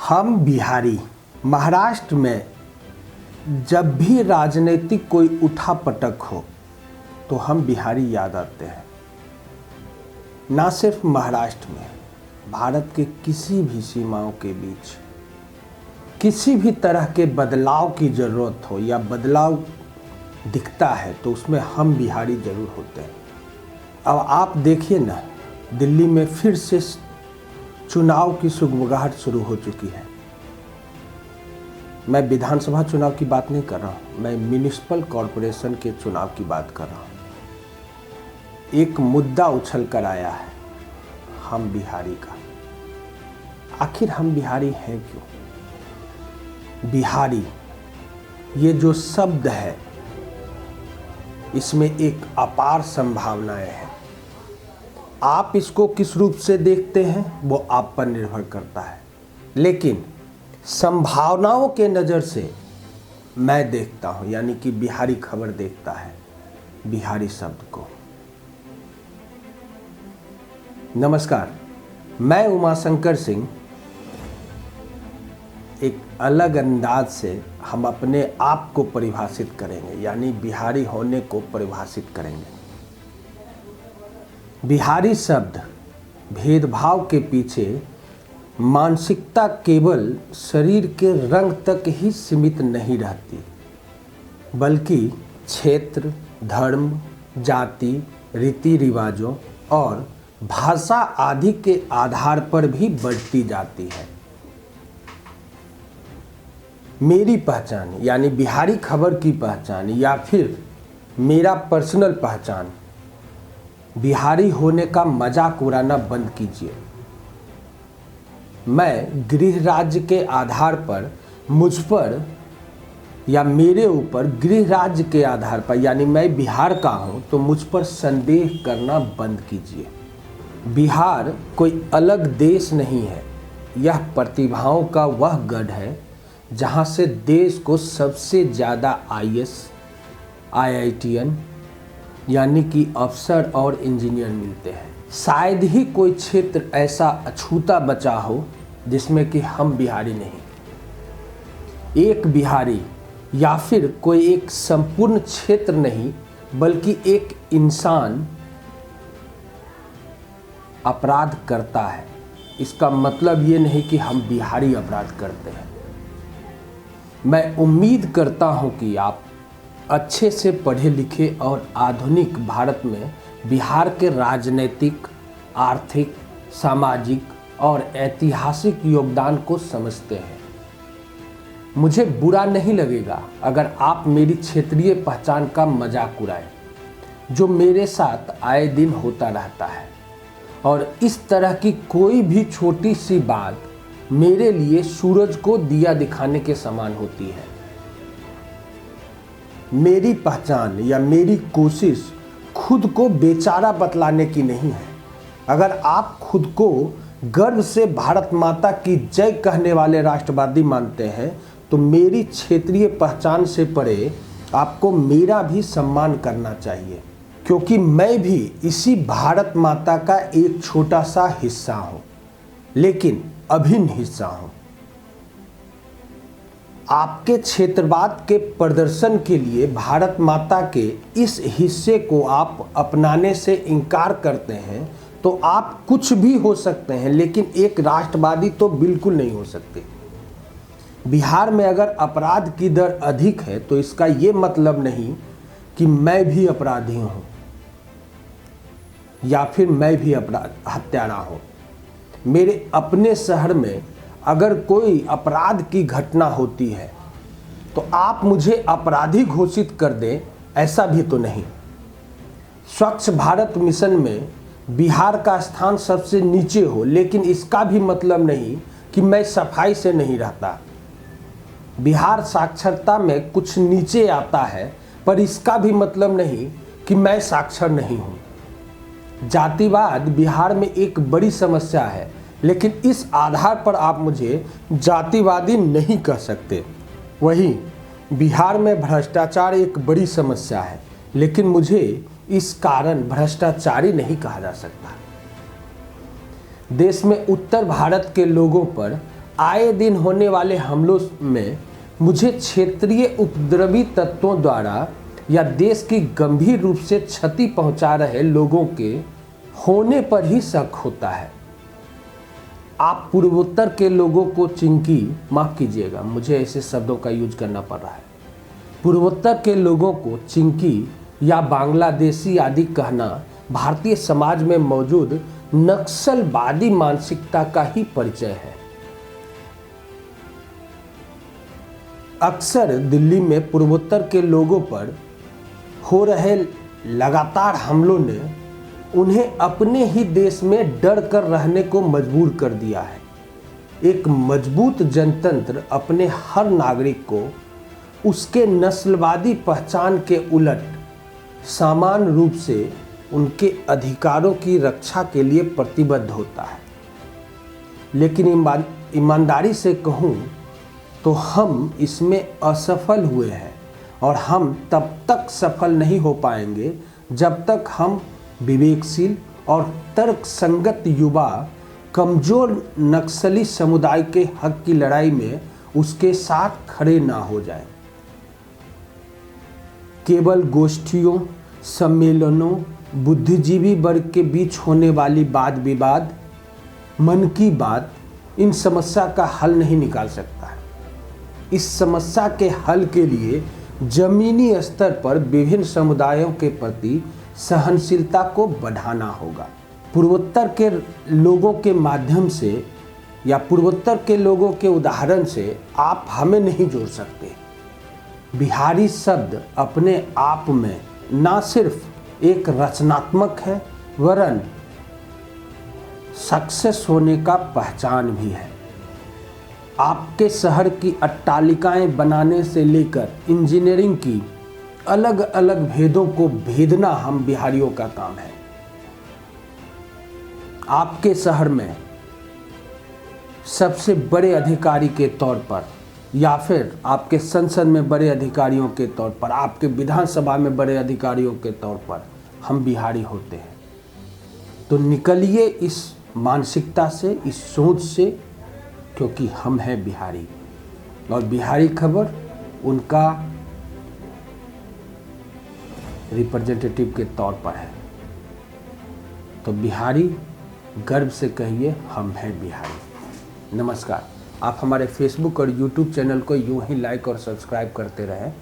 हम बिहारी। महाराष्ट्र में जब भी राजनीतिक कोई उठापटक हो तो हम बिहारी याद आते हैं। ना सिर्फ महाराष्ट्र में, भारत के किसी भी सीमाओं के बीच किसी भी तरह के बदलाव की ज़रूरत हो या बदलाव दिखता है तो उसमें हम बिहारी ज़रूर होते हैं। अब आप देखिए ना, दिल्ली में फिर से चुनाव की सुगबुगाहट शुरू हो चुकी है। मैं विधानसभा चुनाव की बात नहीं कर रहा हूँ, मैं म्युनिसिपल कॉरपोरेशन के चुनाव की बात कर रहा हूँ। एक मुद्दा उछल कर आया है, हम बिहारी का। आखिर हम बिहारी हैं क्यों? बिहारी ये जो शब्द है, इसमें एक अपार संभावनाएं हैं। आप इसको किस रूप से देखते हैं वो आप पर निर्भर करता है, लेकिन संभावनाओं के नज़र से मैं देखता हूं, यानी कि बिहारी खबर देखता है बिहारी शब्द को। नमस्कार, मैं उमाशंकर सिंह। एक अलग अंदाज से हम अपने आप को परिभाषित करेंगे, यानी बिहारी होने को परिभाषित करेंगे। बिहारी शब्द भेदभाव के पीछे मानसिकता केवल शरीर के रंग तक ही सीमित नहीं रहती, बल्कि क्षेत्र, धर्म, जाति, रीति रिवाजों और भाषा आदि के आधार पर भी बढ़ती जाती है। मेरी पहचान यानी बिहारी खबर की पहचान या फिर मेरा पर्सनल पहचान, बिहारी होने का मजाक उड़ाना बंद कीजिए। मैं गृह राज्य के आधार पर मुझ पर या मेरे ऊपर गृह राज्य के आधार पर, यानी मैं बिहार का हूं, तो मुझ पर संदेह करना बंद कीजिए। बिहार कोई अलग देश नहीं है, यह प्रतिभाओं का वह गढ़ है जहां से देश को सबसे ज़्यादा आईएएस, आईआईटीएन यानी कि अफसर और इंजीनियर मिलते हैं। शायद ही कोई क्षेत्र ऐसा अछूता बचा हो जिसमें कि हम बिहारी नहीं। एक बिहारी या फिर कोई एक संपूर्ण क्षेत्र नहीं, बल्कि एक इंसान अपराध करता है। इसका मतलब ये नहीं कि हम बिहारी अपराध करते हैं। मैं उम्मीद करता हूं कि आप अच्छे से पढ़े लिखे और आधुनिक भारत में बिहार के राजनीतिक, आर्थिक, सामाजिक और ऐतिहासिक योगदान को समझते हैं। मुझे बुरा नहीं लगेगा अगर आप मेरी क्षेत्रीय पहचान का मजाक उड़ाएं, जो मेरे साथ आए दिन होता रहता है। और इस तरह की कोई भी छोटी सी बात मेरे लिए सूरज को दिया दिखाने के समान होती है। मेरी पहचान या मेरी कोशिश खुद को बेचारा बतलाने की नहीं है। अगर आप खुद को गर्व से भारत माता की जय कहने वाले राष्ट्रवादी मानते हैं तो मेरी क्षेत्रीय पहचान से परे आपको मेरा भी सम्मान करना चाहिए, क्योंकि मैं भी इसी भारत माता का एक छोटा सा हिस्सा हूं, लेकिन अभिन्न हिस्सा हूं। आपके क्षेत्रवाद के प्रदर्शन के लिए भारत माता के इस हिस्से को आप अपनाने से इनकार करते हैं तो आप कुछ भी हो सकते हैं, लेकिन एक राष्ट्रवादी तो बिल्कुल नहीं हो सकते। बिहार में अगर अपराध की दर अधिक है तो इसका ये मतलब नहीं कि मैं भी अपराधी हूं या फिर मैं भी हत्यारा हूं। मेरे अपने शहर में अगर कोई अपराध की घटना होती है तो आप मुझे अपराधी घोषित कर दें, ऐसा भी तो नहीं। स्वच्छ भारत मिशन में बिहार का स्थान सबसे नीचे हो, लेकिन इसका भी मतलब नहीं कि मैं सफाई से नहीं रहता। बिहार साक्षरता में कुछ नीचे आता है, पर इसका भी मतलब नहीं कि मैं साक्षर नहीं हूँ। जातिवाद बिहार में एक बड़ी समस्या है, लेकिन इस आधार पर आप मुझे जातिवादी नहीं कह सकते। वहीं बिहार में भ्रष्टाचार एक बड़ी समस्या है, लेकिन मुझे इस कारण भ्रष्टाचारी नहीं कहा जा सकता। देश में उत्तर भारत के लोगों पर आए दिन होने वाले हमलों में मुझे क्षेत्रीय उपद्रवी तत्वों द्वारा या देश की गंभीर रूप से क्षति पहुंचा रहे लोगों के होने पर ही शक होता है। आप पूर्वोत्तर के लोगों को चिंकी, माफ़ कीजिएगा मुझे ऐसे शब्दों का यूज करना पड़ रहा है, पूर्वोत्तर के लोगों को चिंकी या बांग्लादेशी आदि कहना भारतीय समाज में मौजूद नक्सलवादी मानसिकता का ही परिचय है। अक्सर दिल्ली में पूर्वोत्तर के लोगों पर हो रहे लगातार हमलों ने उन्हें अपने ही देश में डर कर रहने को मजबूर कर दिया है। एक मजबूत जनतंत्र अपने हर नागरिक को उसके नस्लवादी पहचान के उलट समान रूप से उनके अधिकारों की रक्षा के लिए प्रतिबद्ध होता है। लेकिन ईमानदारी से कहूँ तो हम इसमें असफल हुए हैं और हम तब तक सफल नहीं हो पाएंगे जब तक हम विवेकशील और तर्कसंगत युवा कमजोर नक्सली समुदाय के हक की लड़ाई में उसके साथ खड़े ना हो जाएं। केवल गोष्ठियों, सम्मेलनों, बुद्धिजीवी वर्ग के बीच होने वाली वाद विवाद, मन की बात इन समस्या का हल नहीं निकाल सकता है। इस समस्या के हल के लिए जमीनी स्तर पर विभिन्न समुदायों के प्रति सहनशीलता को बढ़ाना होगा। पूर्वोत्तर के लोगों के माध्यम से या पूर्वोत्तर के लोगों के उदाहरण से आप हमें नहीं जोड़ सकते। बिहारी शब्द अपने आप में ना सिर्फ एक रचनात्मक है वरन सक्सेस होने का पहचान भी है। आपके शहर की अट्टालिकाएं बनाने से लेकर इंजीनियरिंग की अलग अलग भेदों को भेदना हम बिहारियों का काम है। आपके शहर में सबसे बड़े अधिकारी के तौर पर या फिर आपके संसद में बड़े अधिकारियों के तौर पर, आपके विधानसभा में बड़े अधिकारियों के तौर पर हम बिहारी होते हैं। तो निकलिए इस मानसिकता से, इस सोच से, क्योंकि हम हैं बिहारी और बिहारी खबर उनका रिप्रेजेंटेटिव के तौर पर है। तो बिहारी गर्व से कहिए हम हैं बिहारी। नमस्कार। आप हमारे फेसबुक और यूट्यूब चैनल को यूं ही लाइक और सब्सक्राइब करते रहें।